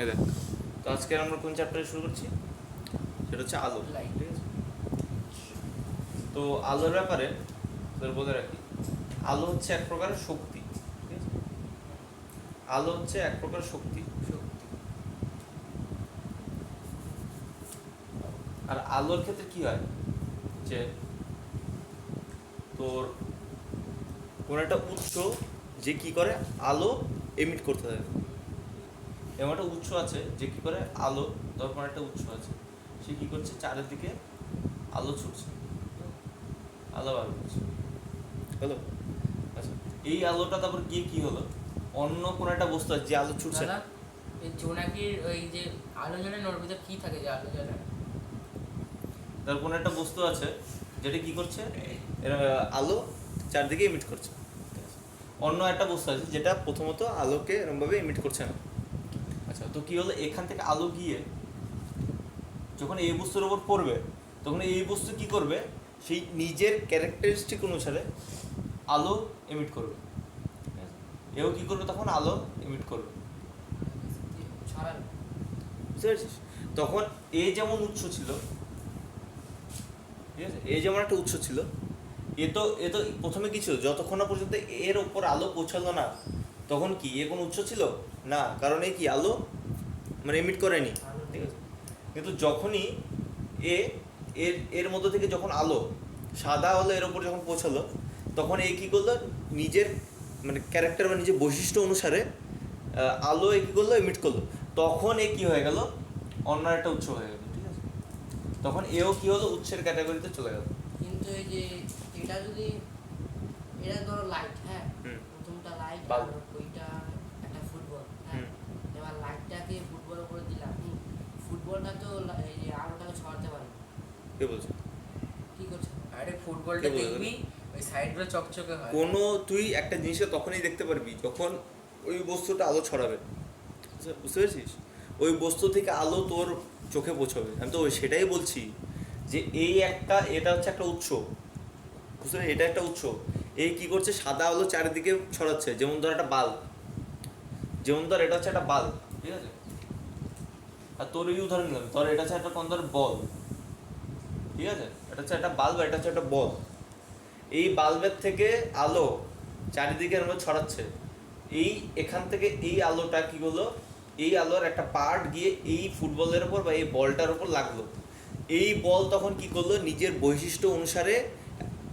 এই দেখ, তো আজকে আমরা কোন চ্যাপ্টারে শুরু করছি, সেটা হচ্ছে আলো। ঠিক আছে, তো আলোর ব্যাপারে তোদের বলে রাখি, আলো হচ্ছে এক প্রকারের শক্তি। ঠিক আছে, আলো হচ্ছে এক প্রকার শক্তি। আর আলোর ক্ষেত্রে কি হয় যে তোর কোন একটা উৎস যে কি করে আলো এমিট করতে থাকে, এমন একটা উৎস আছে যে কি করে আলো, ধর কোনো একটা উৎস আছে, সে কি করছে চারিদিকে আলো ছুটছে, আলো বার করছে, হলো। আচ্ছা, এই আলোটা তারপর গিয়ে কি হলো, অন্য কোনো একটা বস্তু আছে যে আলো ছুটছে না, এই জোনাকির ওই যে আলো জ্বলে ওর ভিতর কি থাকে যে আলো জ্বলে? তার কোনো একটা বস্তু আছে যেটা কি করছে, আলো চারদিকে ইমিট করছে। অন্য একটা বস্তু আছে যেটা প্রথমত আলোকে এরকমভাবে ইমিট করছে না। আচ্ছা, তো কি হলো, এখান থেকে আলো গিয়ে যখন এই বস্তুর ওপর পড়বে, তখন এই বস্তু কি করবে, সেই নিজের ক্যারেক্টারিস্টিক অনুসারে আলো এমিট করবে। এও কি করবে, তখন আলো এমিট করবে। ছড়ানো। বুঝতে পেরেছিস? তখন এ যেমন উৎস ছিল, ঠিক আছে, এ যেমন একটা উৎস ছিল, এ তো প্রথমে কি ছিল, যতক্ষণ না পর্যন্ত এর ওপর আলো পৌঁছালো না, তখন কি এ কোনো উৎস ছিল না, কারণ এ কি আলো মানে এমিট করেনি। ঠিক আছে, কিন্তু যখনই এ এর মধ্যে থেকে যখন আলো সাদা হলো এর ওপর যখন পৌঁছালো, তখন এ কী করলো, নিজের মানে ক্যারেক্টার বা নিজের বৈশিষ্ট্য অনুসারে আলো এ কী করলো, এমিট করলো। তখন এ কী হয়ে গেল, অন্য একটা উৎস হয়ে গেল। ঠিক আছে, তখন এও কী হলো, উৎসের ক্যাটাগরিতে চলে গেল। কিন্তু এই যে এটা যদি এটা ধরো লাইট, হ্যাঁ, প্রথমটা লাইট আর ওইটা একটা ফুটবল, হ্যাঁ, এবার লাইটটাকে ফুটবল করে দিলাম, ফুটবলটা তো এই যে আলোটাকে ছড়াতে পারে। কে বলছে? কি করছে? আরে ফুটবলটা দেখবি ওই সাইডগুলো চকচকে হয়। কোনো তুই একটা জিনিসকে তখনই দেখতে পারবি যখন ওই বস্তুটা আলো ছড়াবে। বুঝতে পেরেছিস? ওই বস্তু থেকে আলো তোর চোখে পৌঁছবে। আমি তো সেটাই বলছি যে এটা হচ্ছে একটা উৎস। বুঝতে পারছিস? এটা একটা উৎস। এই কি করছে, সাদা আলো চারিদিকে ছড়াচ্ছে। যেমন ধর একটা বাল্ব, এটা হচ্ছে একটা বাল্ব। ঠিক আছে, আর তোর এই উদাহরণ নিলাম, ধর এটা হচ্ছে একটা কোন ধর বল। ঠিক আছে, এটা হচ্ছে একটা বাল্ব, এটা হচ্ছে একটা বল। এই বাল্বের থেকে আলো চারিদিকে আমরা ছড়াচ্ছে। এখান থেকে এই আলোটা কি হলো, এই আলোর একটা পার্ট গিয়ে এই ফুটবলের ওপর বা এই বলটার ওপর লাগলো। এই বল তখন কি করলো, নিজের বৈশিষ্ট্য অনুসারে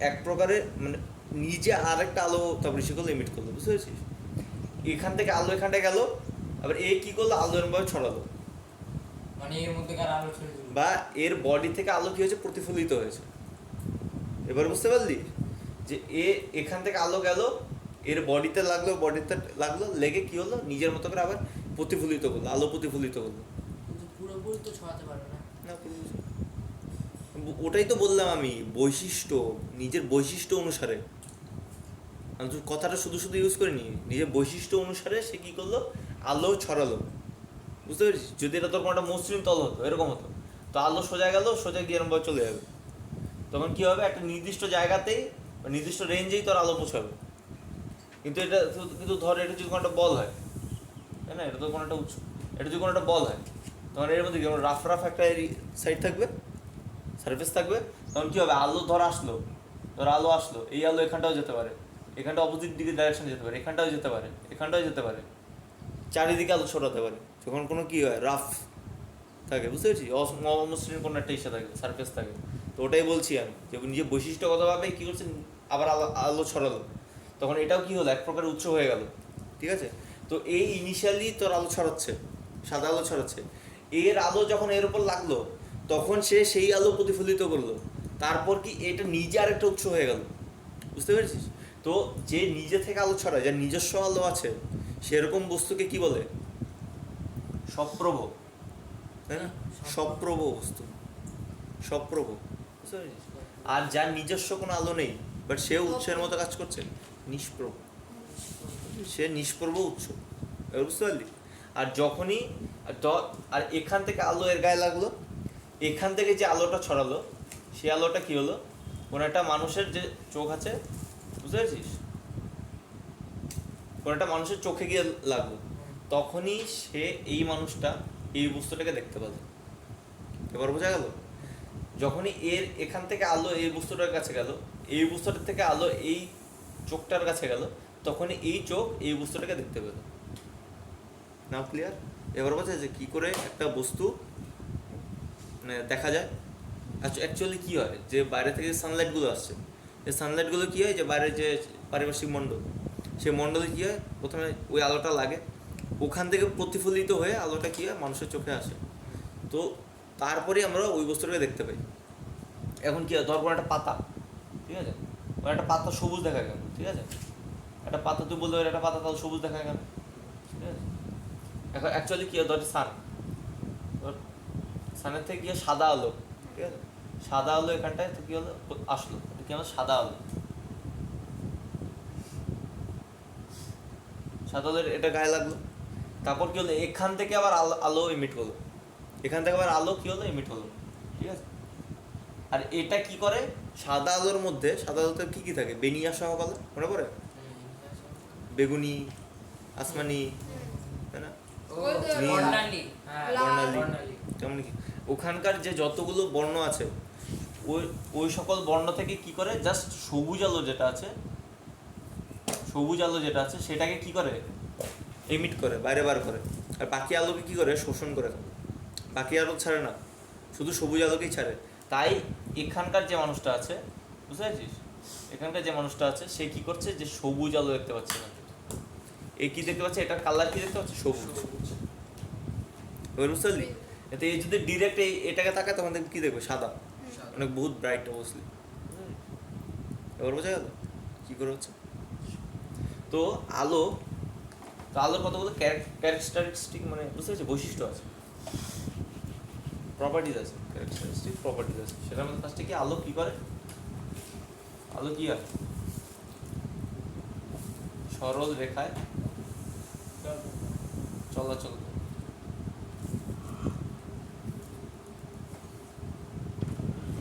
এক প্রকারের মানে নিজে আর একটা আলো তারপরে সে করলো, এমিট করলো। বুঝতে পেরেছিস? এখান থেকে আলো এখানটায় গেল, আবার এ কি করলো, আলো এরমভাবে ছড়ালো, মানে এর মধ্যেকার আলো ছড়িয়ে দিল, বা এর বডি থেকে আলো কি হয়েছে, প্রতিফলিত হয়েছে। এবার বুঝতে পারলি যে এখান থেকে আলো গেল, এর বডিতে লাগলো, লেগে কি হলো, নিজের মতো করে আবার প্রতিফলিত করলো, আলো প্রতিফলিত করলো। কিন্তু পুরোপুরি তো ছড়াতে পারবে না। না, ওটাই তো বললাম আমি, বৈশিষ্ট্য, নিজের বৈশিষ্ট্য অনুসারে। আমি তো কথাটা শুধু শুধু ইউজ করিনি, নিজের বৈশিষ্ট্য অনুসারে সে কি করলো, আলো ছড়ালো। বুঝতে পেরেছিস? যদি এটা তোর কোনোটা মসৃণ তল হতো, এরকম হতো, তো আলো সোজা গেল, সোজা গিয়ে এরকম চলে যাবে। তখন কি হবে, একটা নির্দিষ্ট জায়গাতেই বা নির্দিষ্ট রেঞ্জেই তোর আলো পৌঁছাবে। কিন্তু ধর এটা যদি কোনো একটা বল হয়, তাই না, এটা তো কোনো একটা উৎস, এটা যদি কোনো একটা বল হয়, তখন এর মধ্যে যেমন রাফ রাফ একটা সাইড থাকবে, সারফেস থাকবে। তখন কী হবে, আলো আসলো, এই আলো এখানটাও যেতে পারে, এখানটা অপোজিট দিকে ডাইরেকশন যেতে পারে, এখানটাও যেতে পারে, এখানটাও যেতে পারে, চারিদিকে আলো ছড়াতে পারে। যখন কোনো কী হয়, রাফ থাকে, বুঝতে পেরেছি, অমসৃণ কোনো একটা ইসে থাকে, সারফেস থাকে। তো ওটাই বলছি আমি, যে নিজের বৈশিষ্ট্যগতভাবে কী করছে, আবার আলো ছড়ালো, তখন এটাও কী হলো, এক প্রকার উৎস হয়ে গেল। ঠিক আছে, তো এই ইনিশিয়ালি তোর আলো ছড়াচ্ছে, সাদা আলো ছড়াচ্ছে, এর আলো যখন এর উপর লাগলো, তখন সে সেই আলো প্রতিফলিত করলো, তারপর কি এটা নিজে আরেকটা উৎস হয়ে গেল। বুঝতে পেরেছিস? তো যে নিজে থেকে আলো ছড়ায়, যার নিজস্ব আলো আছে, সেরকম বস্তুকে কি বলে, সপ্রভ, তাই না? সপ্রভ বস্তু, সপ্রভ। বুঝতে পেরেছিস? আর যার নিজস্ব কোনো আলো নেই, বাট সেও উৎসের মতো কাজ করছে, নিষ্প্রভ। সে নিষ্প্রভ উৎস। এবার বুঝতে পারলি? আর যখনই আর এখান থেকে আলো এর গায়ে লাগলো, এখান থেকে যে আলোটা ছড়ালো, সে আলোটা কি হলো, কোনো একটা মানুষের যে চোখ আছে, বুঝতে পেরেছিস, কোনো একটা মানুষের চোখে গিয়ে লাগলো, তখনই সে এই মানুষটা এই বস্তুটাকে দেখতে পাবে। এবার বোঝা গেল? যখনই এখান থেকে আলো এই বস্তুটার কাছে গেল, এই বস্তুটার থেকে আলো এই চোখটার কাছে গেল, তখনই এই চোখ এই বস্তুটাকে দেখতে পেল। নাও ক্লিয়ার? এবার বোঝা যায় কি করে একটা বস্তু মানে দেখা যায়। আচ্ছা, অ্যাকচুয়ালি কী হয় যে বাইরে থেকে সানলাইটগুলো আসছে, এই সানলাইটগুলো কী হয় যে বাইরের যে পারিপার্শ্বিক মণ্ডল, সেই মণ্ডলে কী হয়, প্রথমে ওই আলোটা লাগে, ওখান থেকে প্রতিফলিত হয়ে আলোটা কী হয় মানুষের চোখে আসে, তো তারপরে আমরা ওই বস্তুটাকে দেখতে পাই। এখন কী হয়, ধর কোনো একটা পাতা, ঠিক আছে, ওর একটা পাতা সবুজ দেখা গেল, ঠিক আছে, একটা পাতা তুই বলতে একটা পাতা তাহলে সবুজ দেখা গেল, ঠিক আছে। এখন অ্যাকচুয়ালি কী হয়, ধর সান, সানের থেকে কী হয় সাদা আলো, ঠিক আছে, সাদা আলো এখানটায় তো কী হলো আসলো, এটা কী হলো সাদা আলো, সাদা আলো এটা গায়ে লাগলো, তারপর কী হলো এখান থেকে আবার আলো ইমিট হলো, এখান থেকে আবার আলো কী হলো ইমিট হলো, ঠিক আছে। আর এটা কি করে, সাদা আলোর মধ্যে, সাদা আলোতে কী কী থাকে, বেনিয়া সহ আলো মনে পড়ে, বেগুনি, আসমানি, তাই না, বর্ণালী, বর্ণালী, তেমন কি ওখানকার যে যতগুলো বর্ণ আছে ওই সকল বর্ণ থেকে কি করে জাস্ট সবুজ আলো যেটা আছে, সবুজ আলো যেটা আছে সেটাকে কি করে এমিট করে, বাইরে বার করে, আর বাকি আলোকে কি করে শোষণ করে, বাকি আলো ছাড়ে না, শুধু সবুজ আলোকেই ছাড়ে। তাই এখানকার যে মানুষটা আছে, বুঝতে পারছিস, এখানকার যে মানুষটা আছে সে কি করছে, যে সবুজ আলো দেখতে পাচ্ছে না, এই কি দেখতে পাচ্ছে, এটার কালার কি দেখতে পাচ্ছে, সবুজ, বুঝতে পারলি। এতে এই যদি ডিরেক্ট এটাকে তাকায় তখন দেখবে কি দেখবে, সাদা, অনেক বহুত ব্রাইট অবশ্যই। এবার বোঝা গেল কি করে হচ্ছে। তো আলোর কতগুলো ক্যারেক্টারিস্টিক মানে বুঝতে পারছি, বৈশিষ্ট্য আছে, প্রপার্টিজ আছে, ক্যারেক্টারিস্টিক প্রপার্টিজ আছে। সেটার মধ্যে ফার্স্টে কি আলো কি করে, আলো কি হয়, সরল রেখায় চলাচল করে,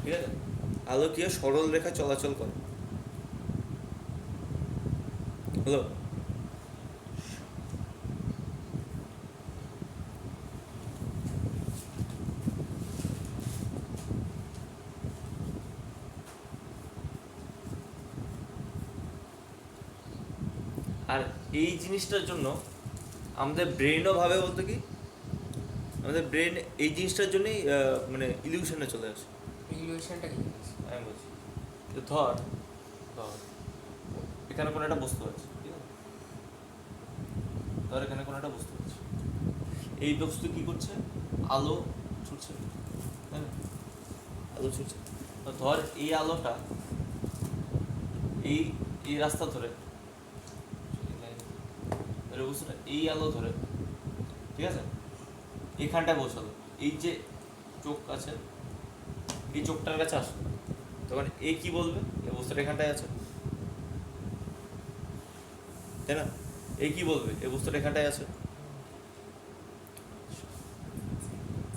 ঠিক আছে, আলো কি হয় সরল রেখায় চলাচল করে, হলো। আর এই জিনিসটার জন্য আমাদের ব্রেনও ভাবে বলতে কি, আমাদের ব্রেন এই জিনিসটার জন্যই মানে ইলিউশনে চলে আসে। ইলিউশনটা কি? আমি বলছি তো ধর এখানে কোনো একটা বস্তু আছে, ঠিক আছে, ধর এখানে কোনো একটা বস্তু আছে, এই বস্তু কি করছে, আলো ছুটছে, তাই না, আলো ছুটছে, তো ধর এই আলোটা এই রাস্তা ধরে বস্তুটা এই আলো ধরে, ঠিক আছে, এখানটায় পৌঁছালো, এই যে চোখ আছে এই চোখটার কাছে আসলো, তখন এ কি বলবে, এই বস্তুটা এখানটায় আছে, তাই না, এ কি বলবে, এই বস্তুটা এখানটায় আছে।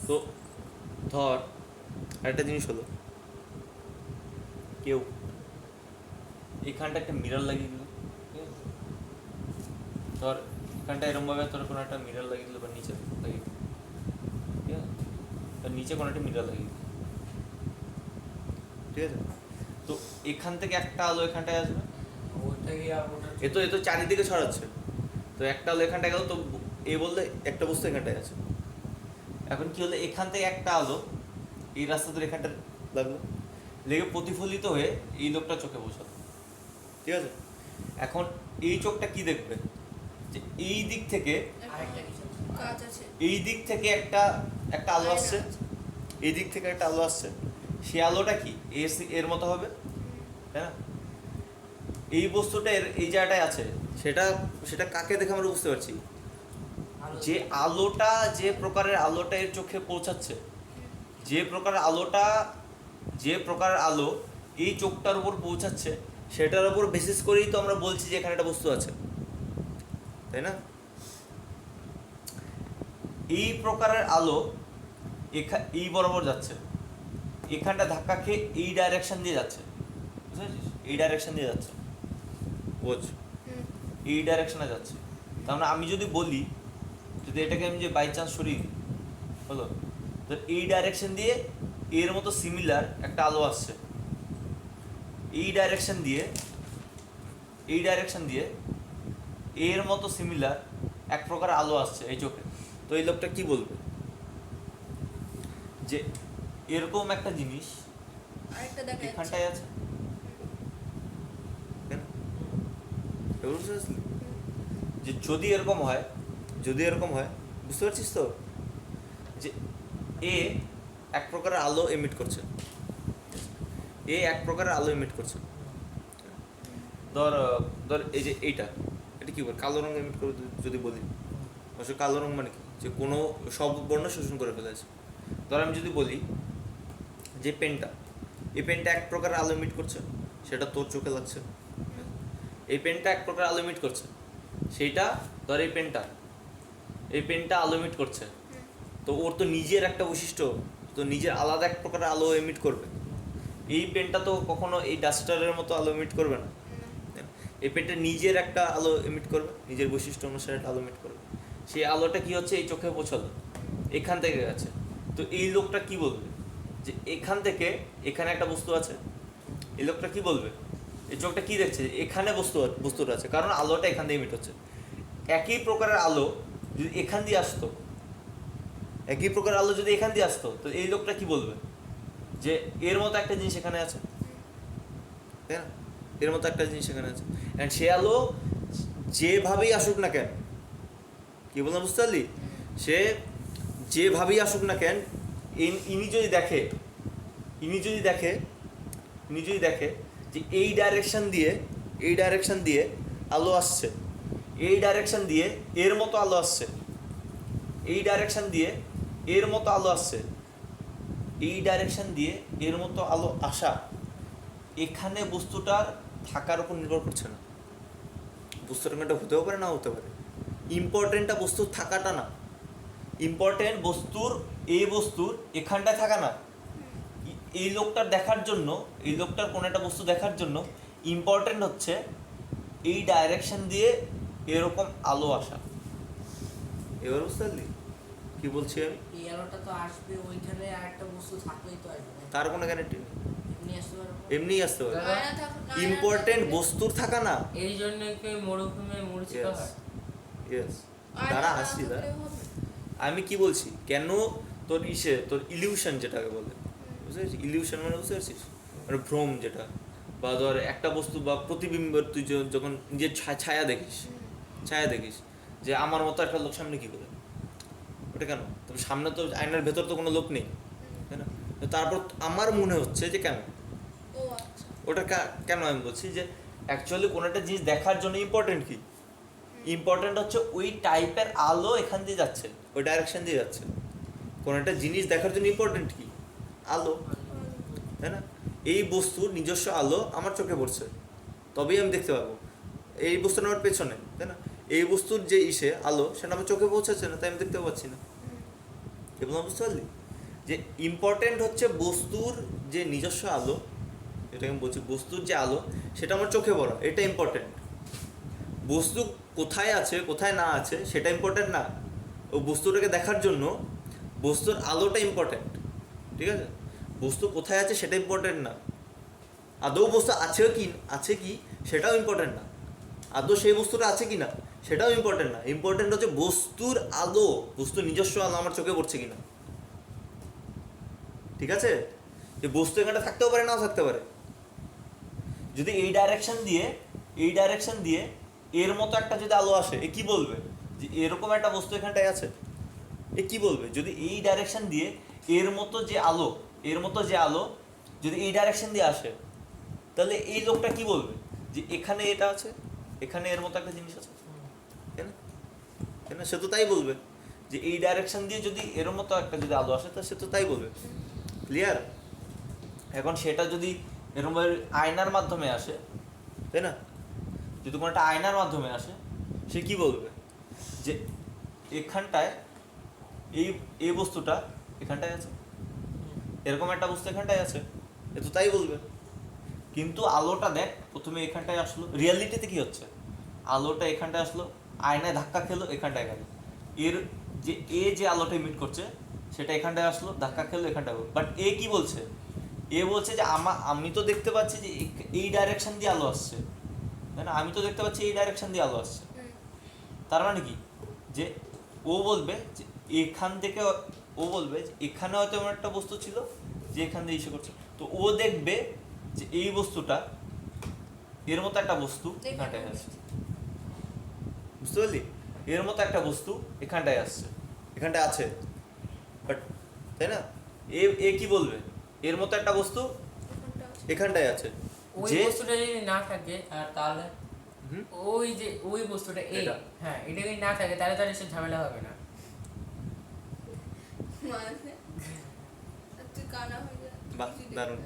তো ধর আরেকটা জিনিস হলো, কেউ এখানটা একটা মিরর লাগিয়ে দিল, ঠিক আছে, ধর এখানটা এরমভাবে তোর কোনো একটা মিরর লাগিয়ে দিল বা নিচে লাগিয়ে দিল, ঠিক আছে, তার নিচে কোনো একটা মিরর লাগিয়ে দিল, ঠিক আছে, তো এখান থেকে একটা আলো এখানটায় আসবে, এ তো চারিদিকে ছড়াচ্ছে, তো একটা আলো এখানটায় গেল, তো এ বললে একটা বস্তু এখানটায় আছে। এখন কি হলো, এখান থেকে একটা আলো এই রাস্তা ধরে এখানটা লাগলো, লেগে প্রতিফলিত হয়ে এই লোকটা চোখে পৌঁছালো, ঠিক আছে। এখন এই চোখটা কি দেখবে, যে এই দিক থেকে এই দিক থেকে একটা আলো আসছে, এই দিক থেকে একটা আলো আসছে, সে আলোটা কি এর মতো হবে, তাই না, এই বস্তুটা এই জায়গাটায় আছে, সেটা কাকে দেখে আমরা বুঝতে পারছি, যে আলোটা যে প্রকারের আলোটা এর চোখে পৌঁছাচ্ছে, যে প্রকারের আলো এই চোখটার উপর পৌঁছাচ্ছে, সেটার উপর বেসিস করেই তো আমরা বলছি যে এখানে একটা বস্তু আছে, তাই না। এই প্রকারের আলো এই বরাবর যাচ্ছে, এখানটা ধাক্কা খেয়ে এই ডাইরেকশন দিয়ে যাচ্ছে, বুঝতে পারছিস, এই ডাইরেকশন দিয়ে যাচ্ছে, বোঝ, এই ডাইরেকশনে যাচ্ছে। তার মানে আমি যদি বলি যদি এটাকে আমি যে বাই চান্স সরিয়ে দিই, হলো, তো এই ডাইরেকশন দিয়ে এর মতো সিমিলার একটা আলো আসছে, এই ডাইরেকশন দিয়ে এর মতো সিমিলার এক প্রকার আলো আসছে এই চোখে। তো এই লোকটা কি বলবে যে এরকম একটা জিনিস আরেকটা দেখা যাচ্ছে। এখানটায় আছে, তাই না? এবার বুঝতে পারছিস? যে যদি এরকম হয় বুঝতে পারছিস তো, যে এ এক প্রকারের আলো এমিট করছে, ধর এই যে এটা কি বল, কালো রঙ এমিট করে যদি বলি, অবশ্য কালো রঙ মানে কি, যে কোনো সব বর্ণ শোষণ করে ফেলেছে। ধর আমি যদি বলি যে এই পেনটা এক প্রকার আলো এমিট করছে, সেটা তোর চোখে লাগছে। এই পেনটা এক প্রকার আলো এমিট করছে, সেইটা ধর এই পেনটা আলো এমিট করছে, তো ওর তো নিজের একটা বৈশিষ্ট্য, তো নিজের আলাদা এক প্রকার আলো এমিট করবে। এই পেনটা তো কখনো এই ডাস্টারের মতো আলো এমিট করবে না। এই পেনটা নিজের একটা আলো এমিট করবে, নিজের বৈশিষ্ট্য অনুসারে একটা আলো এমিট করবে। সেই আলোটা কি হচ্ছে, এই চোখে পৌঁছালো, এখান থেকে গেছে। তো এই লোকটা কি বলবে যে এখান থেকে এখানে একটা বস্তু আছে, এই লোকটা কি বলবে, এই চোখটা কি দেখছে, এখানে বস্তুটা আছে, কারণ আলোটা এখান দিয়ে এমিট হচ্ছে। একই প্রকারের আলো যদি এখান দিয়ে আসতো, তো এই লোকটা কি বলবে যে এর মতো একটা জিনিস এখানে আছে, তাই না? এর মতো একটা জিনিস এখানে আছে, অ্যান্ড সে আলো যেভাবেই আসুক না কেন, কি বললাম বুঝতে পারলি, সে যেভাবেই আসুক না কেন, ইনি যদি দেখে যে এই ডাইরেকশন দিয়ে আলো আসছে, এই ডাইরেকশন দিয়ে এর মতো আলো আসছে, এই ডাইরেকশন দিয়ে এর মতো আলো আসা, এখানে বস্তুটার থাকার উপর নির্ভর করছে না। বস্তুটা একটা হতেও পারে, না হতে পারে। ইম্পর্টেন্টটা বস্তুর থাকাটা না, ইম্পর্টেন্ট বস্তুর এখানটায় থাকা না। এই লোকটার কোনো একটা বস্তু দেখার জন্য ইম্পর্টেন্ট হচ্ছে এই ডাইরেকশন দিয়ে এরকম আলো আসা। এবার বুঝতে পারলি কি বলছি আমি? এই আলোটা তো আসবে, ওইখানে আরেকটা বস্তু থাকলেই তো আসবে, তার কোনো গ্যারান্টি নেই, এমনি আসতে পারবে। এমনি আসতে পারে। আয়না থাক- আয়না ইম্পর্টেন্ট থাকলে- বস্তুর থাকা না। এই জন্য কি মরুভূমে মরিচিকা Yes. হয়? ইয়েস, আয়না দাঁড়া না হাসছি দাঁড়া। থাকলেও হবে। আমি কি বলছি, কেন তোর ইলিউশন যেটাকে বলে, বুঝতে পারছিস? ইলিউশন মানে বুঝতে পারছিস, মানে ভ্রম যেটা, বা ধর একটা বস্তু বা প্রতিবিম্ব, তুই যখন নিজের ছায়া দেখিস যে আমার মতো একটা লোক সামনে, কি করে ওটা কেন? তবে সামনে তো আয়নার ভেতর তো কোনো লোক নেই, তাই না? তো তারপর আমার মনে হচ্ছে যে কেন ও আচ্ছা। ওটা কেন আমি বলছি যে অ্যাকচুয়ালি কোনো একটা জিনিস দেখার জন্য ইম্পর্টেন্ট কি, ইম্পর্টেন্ট হচ্ছে ওই টাইপের আলো এখান দিয়ে যাচ্ছে, ওই ডাইরেকশন দিয়ে যাচ্ছে। কোনো একটা জিনিস দেখার জন্য ইম্পর্টেন্ট কি, আলো, তাই না? এই বস্তুর নিজস্ব আলো আমার চোখে পড়ছে, তবেই আমি দেখতে পাবো। এই বস্তুটা আমার পেছনে, তাই না? এই বস্তুর যে আলো, সেটা আমার চোখে পৌঁছাচ্ছে না, তাই আমি দেখতে পাচ্ছি না। এবং বুঝতে পারলি যে ইম্পর্টেন্ট হচ্ছে বস্তুর যে নিজস্ব আলো, এটা আমি বলছি, বস্তুর যে আলো সেটা আমার চোখে পড়া, এটা ইম্পর্টেন্ট। বস্তু কোথায় আছে কোথায় না আছে সেটা ইম্পর্টেন্ট না, ও বস্তুটাকে দেখার জন্য বস্তুর আলোটা ইম্পর্টেন্ট, ঠিক আছে? বস্তু কোথায় আছে সেটা ইম্পর্টেন্ট না, আদৌ বস্তু আছে কি সেটাও ইম্পর্টেন্ট না, আদৌ সেই বস্তুটা আছে কি না সেটাও ইম্পর্টেন্ট না। ইম্পর্টেন্ট হচ্ছে বস্তুর আলো, বস্তুর নিজস্ব আলো আমার চোখে পড়ছে কিনা, ঠিক আছে? যে বস্তু এখানে থাকতেও পারে, নাও থাকতে পারে। যদি এই ডাইরেকশন দিয়ে এর মতো একটা যদি আলো আসে, এ কি বলবে যে এরকম একটা বস্তু এখানটায় আছে, এ কি বলবে? যদি এই ডাইরেকশন দিয়ে এর মতো যে আলো যদি এই ডাইরেকশন দিয়ে আসে, তাহলে এই লোকটা কি বলবে যে এখানে এটা আছে, এখানে এর মতো একটা জিনিস আছে, তাই না? সে তো তাই বলবে যে এই ডাইরেকশন দিয়ে যদি এর মতো একটা যদি আলো আসে, তা সে তো তাই বলবে। ক্লিয়ার? এখন সেটা যদি এরকম আয়নার মাধ্যমে আসে, তাই না? যদি কোনো একটা আয়নার মাধ্যমে আসে, সে কি বলবে যে এখানটায় এই বস্তুটা এখানটায় আছে, এরকম একটা বস্তু এখানটায় আছে, এ তো তাই বলবে। কিন্তু আলোটা দেখ, প্রথমে এখানটায় আসলো, রিয়ালিটিতে কি হচ্ছে, আলোটা এখানটায় আসলো, আয়নায় ধাক্কা খেলো, এখানটায় গেল, এর যে এ যে আলোটা ইমিট করছে সেটা এখানটায় আসলো, ধাক্কা খেলো এখানটায়, বাট এ কি বলছে, এ বলছে যে আমি তো দেখতে পাচ্ছি যে এই ডাইরেকশন দিয়ে আলো আসছে, তাই না? আমি তো দেখতে পাচ্ছি এই ডাইরেকশন দিয়ে আলো আসছে। তার মানে কি, যে ও বলবে যে এখান থেকে, ও বলবে যে এখানে হয়তো এমন একটা বস্তু ছিল যে এখান দিয়ে ইসে করছে, তো ও দেখবে যে এই বস্তুটা এর মতো একটা বস্তু এখানটায় আছে, বুঝতে পারলি? এর মতো একটা বস্তু এখানটায় আসছে, এখানটায় আছে, বাট তাই না, এ কি বলবে, এর মতো একটা বস্তু এখানটায় আছে, ওই যে বস্তুটা যদি না থাকে আর তাহলে ওই যে ওই বস্তুটা এই, এটা। হ্যাঁ এটা যদি না থাকে তাহলে তাহলে সে ঝামেলা হবে না। মানে তুই কানা হয়ে যা। বাহ, দারুণ।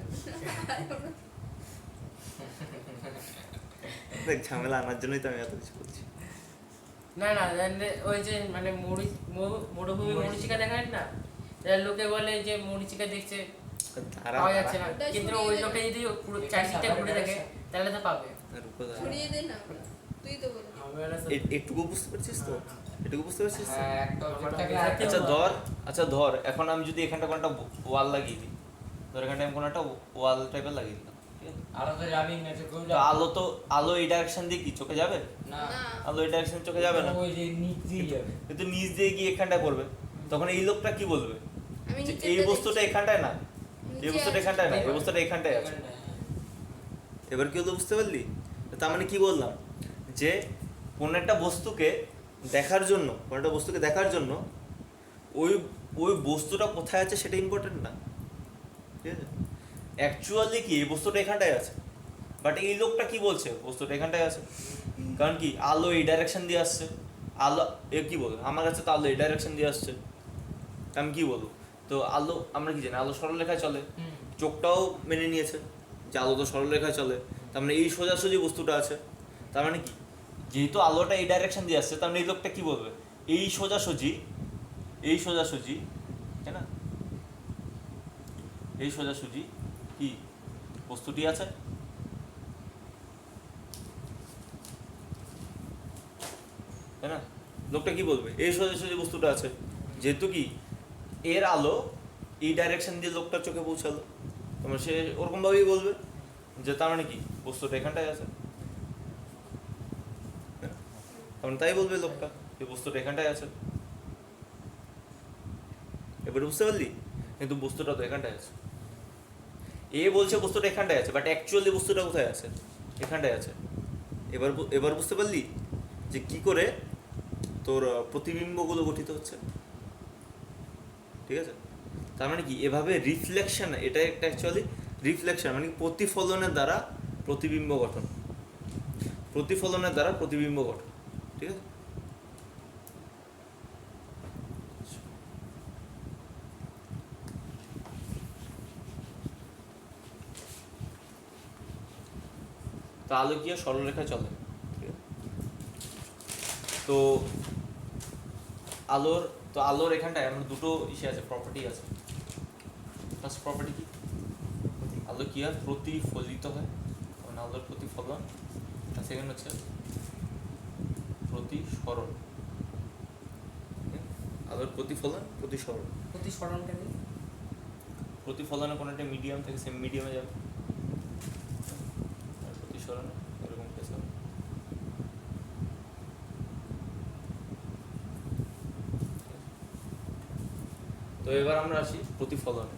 দেখ, ঝামেলা আনার জন্যই তো আমি এত কিছু বলছি। না না ওই যে মানে মরুভূমি মরিচিকা দেখায় না, তাহলে লোকে বলে যে মরিচিকা দেখছে তারা পাওয়া যাচ্ছে না, ওটা কিন্তু ছড়িয়ে ওই দে। লোকটা যদি পুরো চারদিকটা ঘুরে দেখে তাহলে তো পাবে। ছড়িয়ে দে না, তুই তো বলবি। এটুকু বুঝতে পারছিস তো, এটুকু বুঝতে পারছিস তো? হ্যাঁ, একটা object থাকলে আরেকটা আচ্ছা ধর এখন আমি যদি এখানটা কোনো একটা ওয়াল লাগিয়ে দিই, ধর এখানটা আমি কোনো একটা ওয়াল টাইপের লাগিয়ে দিলাম, ঠিক আছে? আরো তো যাবি না, তো আলো এই ডাইরেকশন দিয়ে কি চোখে যাবে? না, না, আলো এই ডাইরেকশন চোখে যাবে না, ওই যে নিচ দিয়ে যাবে। কিন্তু নিচ দিয়ে গিয়ে এখানটা করবে, তখন এই লোকটা কি বলবে, আমি যে নিচেরটা এই দেখছি। বস্তুটা এখানটায় না, এই নিচে বস্তুটা আছে। এখানটায় না, এই বস্তুটা এখানটায় আছে। এবার কি হলো বুঝতে পারলি? তার মানে কি বললাম, যে কোনো একটা বস্তুকে দেখার জন্য, ওই ওই বস্তুটা কোথায় আছে সেটা ইম্পর্টেন্ট না, ঠিক আছে? অ্যাকচুয়ালি কি এই বস্তুটা এখানটায় আছে, বাট এই লোকটা কি বলছে বস্তুটা এখানটায় আছে, কারণ কি আলো এই ডাইরেকশন দিয়ে আসছে, আলো এ কি বলবো, আমার কাছে তো আলো এই ডাইরেকশন দিয়ে আসছে, আমি কি বলবো? তো আলো, আমরা কি জানি আলো সরলরেখায় চলে, চোখটাও মেনে নিয়েছে যে আলো তো সরলরেখায় চলে, তার মানে এই সোজাসুজি বস্তুটা আছে, তার মানে কি যেহেতু আলোটা এই ডাইরেকশন দিয়ে আসছে, তার মানে এই লোকটা কি বলবে, এই সোজাসুজি, তাই না, এই সোজাসুজি কি বস্তুটি আছে, তাই না? লোকটা কি বলবে, এই সোজাসুজি বস্তুটা আছে, যেহেতু কি এর আলো এই ডাইরেকশন দিয়ে লোকটার চোখে পৌঁছালো, তোমার সে ওরকম ভাবেই বলবে যে তার মানে কি বস্তুটা এখানটায় আছে, তখন তাই বলবে লোকটা যে বস্তুটা এখানটায় আছে। এবারে বুঝতে পারলি? কিন্তু বস্তুটা তো এখানটায় আছে, এ বলছে বস্তুটা এখানটায় আছে, বাট অ্যাকচুয়ালি বস্তুটা কোথায় আছে, এখানটায় আছে। এবার বুঝতে পারলি যে কি করে তোর প্রতিবিম্বগুলো গঠিত হচ্ছে, ঠিক আছে? তার মানে কি এভাবে রিফ্লেকশন, এটা একটা অ্যাকচুয়ালি রিফ্লেকশন মানে প্রতিফলনের দ্বারা প্রতিবিম্ব গঠন, ঠিক আছে? তো আলো কি আর সরলরেখায় চলে, ঠিক আছে? তো আলোর এখানটায় আমরা দুটো ইসে আছে, প্রপার্টি আছে। ফার্স্ট প্রপার্টি কি, আলো কি আর প্রতিফলিত হয়, মানে আলোর প্রতিফলন, আর সেকেন্ড হচ্ছে প্রতিসরণ, আলোর প্রতিসরণ। প্রতিসরণটা কি? প্রতিফলনে কোনো একটা মিডিয়াম থেকে সেম মিডিয়ামে যাবে, আর প্রতিসরণে এরকম কেস হবে। তো এবার আমরা আসি প্রতিফলনে।